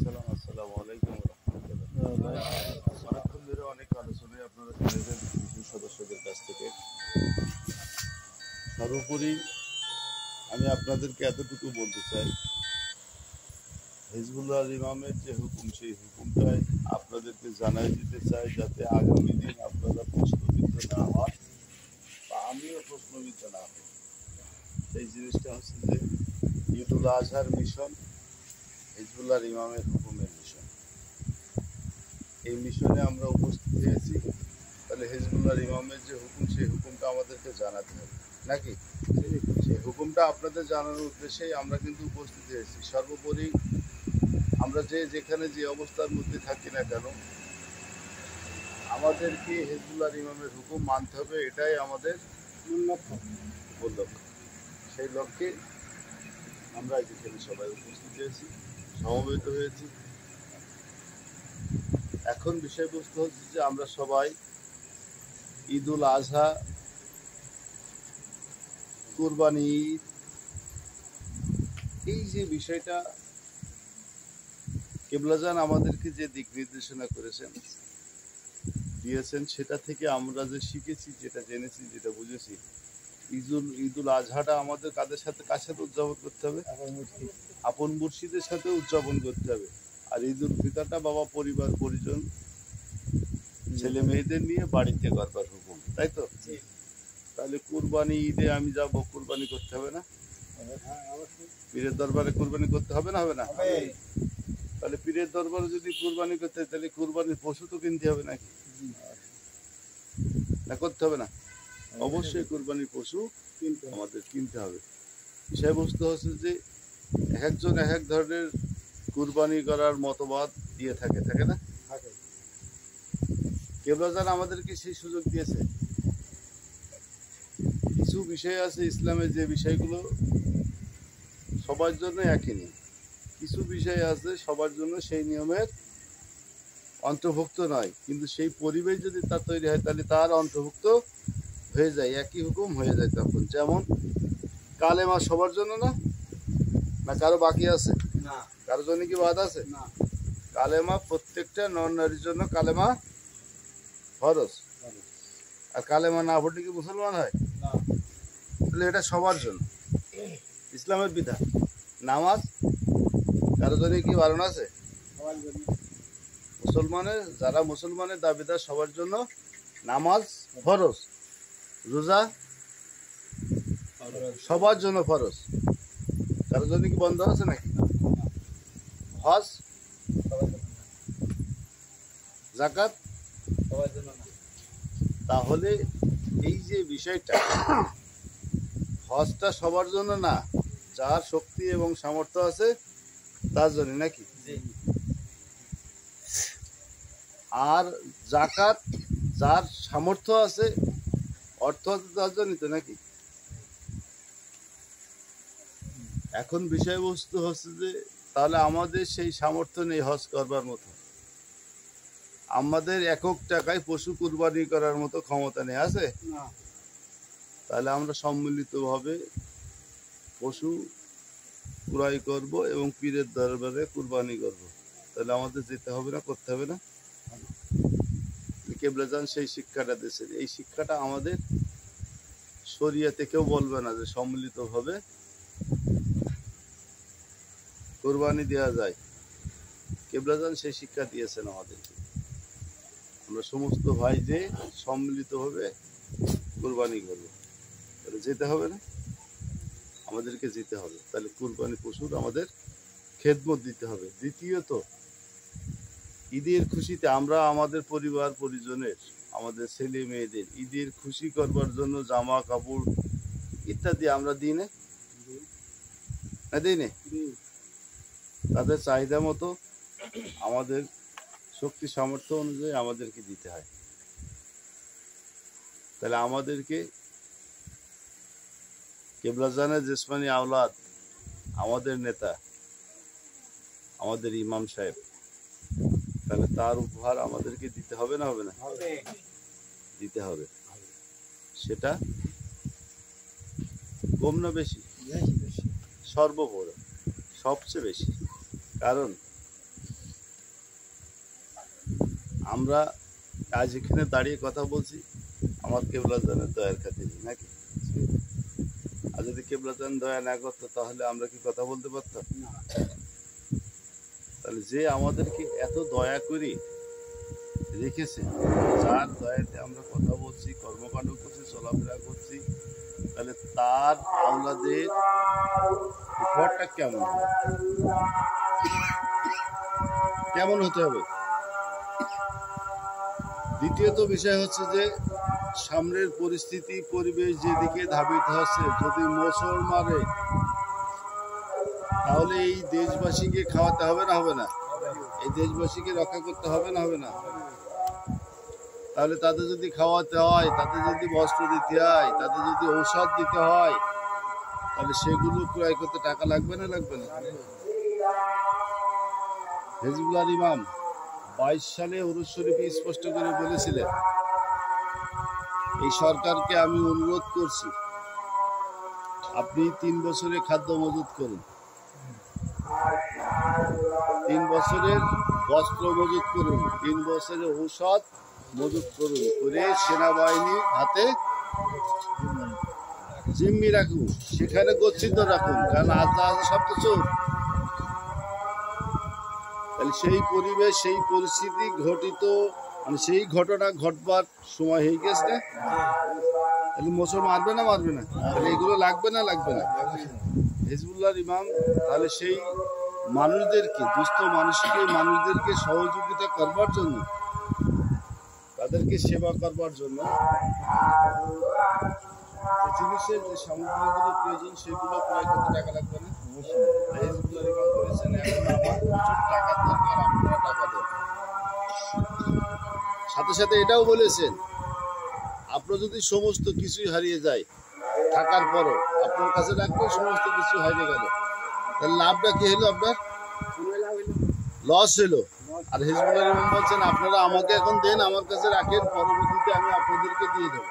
সালাম, আসসালামু আলাইকুম রহমতুল্লাহ। অনেকক্ষণ ধরে অনেক আলোচনায় আপনারা শুনেছেন কিছু সদস্যদের কাছ থেকে। সর্বোপরি আমি আপনাদেরকে এতটুকু বলতে চাই, হিজবুল্লাহ ইমামের যে হুকুম, সেই হুকুমটাই আপনাদেরকে জানাই দিতে চাই, যাতে আগামী দিন আপনারা প্রশ্নবিদ্ধ না হন বা আমিও প্রশ্নবিদ্ধ না হই। সেই জিনিসটা হচ্ছে যে ঈদুল আজহার মিশন হিজবুল্লাহ ইমামের হুকুমের মিশন। এই মিশনে আমরা উপস্থিত হয়েছি, তাহলে হিজবুল্লাহ ইমামের যে হুকুম, সেই হুকুমটা আমাদেরকে জানাতে হবে নাকি? সেই হুকুমটা আপনাদের জানানোর উদ্দেশ্যেই আমরা কিন্তু উপস্থিত হয়েছি। সর্বোপরি আমরা যেখানে যে অবস্থার মধ্যে থাকি না কেন, আমাদেরকে হিজবুল্লাহ ইমামের হুকুম মানতে হবে, এটাই আমাদের মূল লক্ষ্য। সেই লক্ষ্যে আমরা যেখানে সবাই উপস্থিত হয়েছি, সমবেত হয়েছি। এখন বিষয়বস্তু হচ্ছে যে আমরা সবাই ঈদুল আজহা, কুরবানি ঈদ, এই যে বিষয়টা কেবলাজান আমাদেরকে যে দিক নির্দেশনা করেছেন দিয়েছেন, সেটা থেকে আমরা যে শিখেছি, যেটা জেনেছি, যেটা বুঝেছি, ঈদুল আজহাটা আমাদের কার সাথে উদযাপন করতে হবে? আপন মুর্শিদের সাথে উদযাপন করতে হবে। আর ঈদুল ফিতরটা বাবা পরিবার পরিজন ছেলে মেয়েদের নিয়ে বাড়িতে করবার হুকুম, তাই তো? তাহলে কুরবানি ঈদে আমি যাব, কুরবানি করতে হবে না? পীরের দরবারে কুরবানি করতে হবে না? হবে না? তাহলে পীরের দরবারে যদি কুরবানি করতে হয়, তাহলে কুরবানির পশু তো কিনতে হবে নাকি? না, করতে হবে না? অবশ্যই কুরবানির পশু আমাদের কিনতে হবে। বিষয়বস্তু হচ্ছে যে এক একজন এক এক ধরনের কুরবানি করার মতবাদ দিয়ে থাকে না? কেবলাজান আমাদেরকে সেই সুযোগ দিয়েছে। কিছু বিষয় আছে ইসলামের, যে বিষয়গুলো সবার জন্য একই নিয়ম। কিছু বিষয় আছে সবার জন্য সেই নিয়মের অন্তর্ভুক্ত নয়, কিন্তু সেই পরিবেশ যদি তার তৈরি হয়, তাহলে তার অন্তর্ভুক্ত হয়ে যায়, একই হুকুম হয়ে যায় তখন। যেমন কালেমা সবার জন্য না? না কারো বাকি আছে? কারো জন্য কি বাদ আছে? কালেমা প্রত্যেকটা নর নারীর জন্য কালেমা ফরজ। আর কালেমা না পড়লে কি মুসলমান হয়? তাহলে এটা সবার জন্য ইসলামের বিধান। নামাজ কারো জন্য কি বারণ আছে? যারা মুসলমানের দাবিদার, সবার জন্য নামাজ ফরজ। রোজা সবার জন্য ফরজ, কারো জন্য কি বন্ধ আছে নাকি? হজ, যাকাত তাহলে এই যে বিষয়টা, হজটা সবার জন্য না, যার শক্তি এবং সামর্থ্য আছে তার জন্য নাকি? আর যাকাত যার সামর্থ্য আছে, অর্থ আছে, তার জন্য তো নাকি? এখন বিষয়বস্তু হচ্ছে যে তাহলে আমাদের সেই সামর্থ্য নেই হজ করবার মতো, আমাদের একক টাকায় পশু কুরবানি করার মতো ক্ষমতা নেই, আছে? তাহলে আমরা সম্মিলিতভাবে পশু ক্রয় করব এবং পীরের দরবারে কুরবানি করব। তাহলে আমাদের যেতে হবে না, করতে হবে না? কেবলাজান সেই শিক্ষাটা দিয়েছেন। এই শিক্ষাটা আমাদের শরিয়াতে কেউ বলবে না যে সম্মিলিতভাবে কুরবানি দেওয়া যায়। কেবলাজান সেই শিক্ষা দিয়েছেন আমাদেরকে। আমরা সমস্ত ভাই যে সম্মিলিতভাবে কুরবানি করব, তাহলে যেতে হবে না? আমাদেরকে যেতে হবে। তাহলে কুরবানি পশুর আমাদের খেদমত দিতে হবে। দ্বিতীয়ত, ঈদের খুশিতে আমরা আমাদের পরিবার পরিজনের, আমাদের ছেলে মেয়েদের ঈদের খুশি করবার জন্য জামা কাপড় ইত্যাদি আমরা দিই না? দিই না? তাদের চাহিদা মতো আমাদের শক্তি সামর্থ্য অনুযায়ী আমাদেরকে দিতে হয়। তাহলে আমাদেরকে কেবলাজানের জিসমানি আওলাদ, আমাদের নেতা, আমাদের ইমাম সাহেব, তাহলে তার উপহার আমাদেরকে দিতে হবে না? হবে না? দিতে হবে। সেটা কম না বেশি? সর্বোপরি সবচেয়ে বেশি। কারণ আমরা আজ এখানে দাঁড়িয়ে কথা বলছি আমার কেবলাজানের দয়ার খাতিরে নাকি? আর যদি কেবলাজান দয়া না করতো তাহলে আমরা কি কথা বলতে পারতাম? তাহলে যে আমাদেরকে এত দয়া করে রেখেছে, যার দয়াতে আমরা কথা বলছি, কর্মকাণ্ড করছি, চলাফেরা করছি, তাহলে তার আওলাদের ঘরটা কেমন কেমন হতে হবে? দ্বিতীয়ত বিষয় হচ্ছে যে সামনের পরিস্থিতি পরিবেশ যেদিকে ধাবিত হচ্ছে, যদি মোচড় মারে তাহলে এই দেশবাসীকে খাওয়াতে হবে না হবে না? এই দেশবাসীকে রক্ষা করতে হবে না হবে না? তাহলে তাদের যদি খাওয়াতে হয়, তাদের যদি বস্ত্র দিতে হয়, তাদের যদি ঔষধ দিতে হয়, তাহলে সেগুলো ক্রয় করতে টাকা লাগবে না লাগবে না? হিজবুল্লাহর ইমাম 22 সালে উরুস শরীফে স্পষ্ট করে বলেছিলেন, এই সরকারকে আমি অনুরোধ করছি আপনি 3 বছরের খাদ্য মজুত করুন, 3 বছরের বস্ত্র মজুত করুন, 3 বছরের ঔষধ মজুত করুন, করে সেনাবাহিনীর হাতে জিম্মি রাখুন, সেখানে গচ্ছিত রাখুন, কারণ আজ সব তো চোর। তাহলে সেই পরিবেশ, সেই পরিস্থিতি ঘটিত, মানে সেই ঘটনা ঘটবার সময় হয়ে গেছে না? তাহলে মোচড় মারবে না মারবে না? তাহলে এগুলো লাগবে না লাগবে না? হিজবুল্লাহর ইমাম তাহলে সেই মানুষদেরকে, দুস্থ মানুষদেরকে সহযোগিতা করবার জন্য, তাদেরকে সেবা করবার জন্য যে জিনিসের যে সামগ্রীগুলো প্রয়োজন সেগুলো ক্রয় করতে টাকা লাগবে না? হিজবুল্লাহর ইমাম বলেছেন, এখন আমার প্রচুর টাকার দরকার, আপনারা টাকা দেন। সাথে সাথে এটাও বলেছেন, আপনার যদি সমস্ত কিছুই হারিয়ে যায়, থাকার পরও আপনার কাছে রাখবেন, সমস্ত কিছু হারিয়ে গেল, তাহলে লাভটা কি হলো? আপনার লস হলো। আর হিজবুল্লাহর ইমাম বলছেন, আপনারা আমাকে এখন দেন, আমার কাছে রাখেন, পরবর্তীতে আমি আপনাদেরকে দিয়ে দেবো।